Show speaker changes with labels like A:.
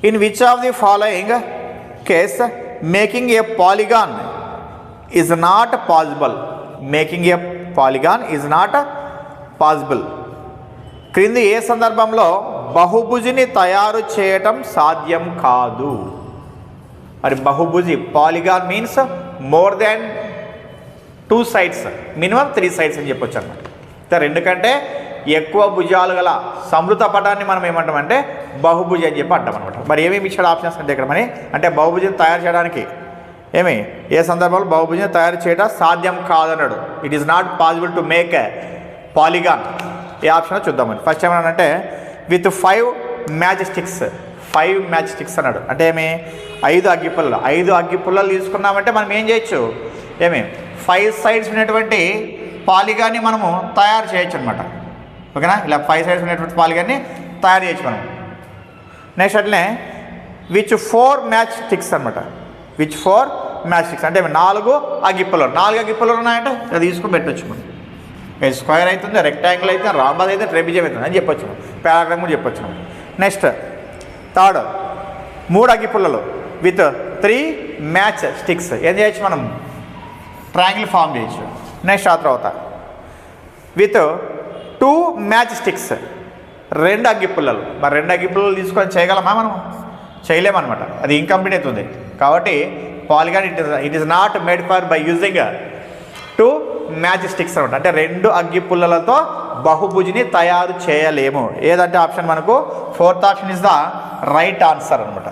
A: In which of the following case making a polygon is not possible? Making a polygon is not possible. క్రింది ఏ సందర్భంలో బహుభుజిని తయారు చేయటం సాధ్యం కాదు? మరి బహుభుజి, polygon means more than 2 sides, minimum 3 sides అని చెప్పొచ్చు అనమాట. రెండు కంటే ఎక్కువ భుజాలు గల సమృత పటాన్ని మనం ఏమంటామంటే బహుభుజి అని చెప్పి అంటాం అనమాట. మరి ఏమేమి ఇచ్చాడు ఆప్షన్స్ అంటే ఇక్కడ మరి అంటే బహుభుజిని తయారు చేయడానికి ఏ సందర్భంలో బహుభుజిని తయారు చేయడం సాధ్యం కాదన్నాడు. It is not possible to make a polygon. ఏ ఆప్షన్ చూద్దామని. ఫస్ట్ ఏమన్నాడంటే with 5 match sticks. 5 match sticks అన్నాడు. అంటే 5 అగ్గిపుల్లలు. 5 అగ్గిపుల్లలు తీసుకున్నామంటే మనం ఏం చేయొచ్చు? 5 sides ఉన్నటువంటి పాలిగాన్ని మనము తయారు చేయొచ్చు అనమాట. ఓకేనా? ఇలా 5 sides ఉన్నటువంటి పాలిగాన్ని తయారు చేయొచ్చు మనం. నెక్స్ట్ అట్లనే విచ్ 4 మ్యాచ్ స్టిక్స్ అనమాట. విచ్ 4 మ్యాచ్ స్టిక్స్ అంటే 4 అగ్గిపుల్లలు. 4 అగ్గిపుల్లలు ఉన్నాయంటే అది తీసుకుని పెట్టవచ్చు మనం. స్క్వేర్ అవుతుంది, రెక్టాంగిల్ అయితే, రాంబాద్ అయితే, ట్రెపిజియం అవుతుంది అని చెప్పొచ్చు. పారాగ్రామ్ కూడా చెప్పొచ్చు. నెక్స్ట్ థర్డ్ 3 అగ్గిపుల్లలు విత్ 3 మ్యాచ్ స్టిక్స్ ఏం చేయొచ్చు మనం? ట్రయాంగిల్ ఫామ్ చేయొచ్చు. నెక్స్ట్ ఆ తర్వాత విత్ 2 మ్యాచ్ స్టిక్స్ 2 అగ్గిపుల్లలు. మరి 2 అగ్గిపుల్లలు తీసుకొని చేయగలమా మనం? చేయలేమన్నమాట. అది ఇన్కంప్లీట్ అవుతుంది. కాబట్టి polygon it is not made for by using 2 match sticks అనమాట. అంటే 2 అగ్గిపుల్లలతో బహుభుజిని తయారు చేయలేము. ఏదంటే ఆప్షన్ మనకు 4th option is the right answer అనమాట.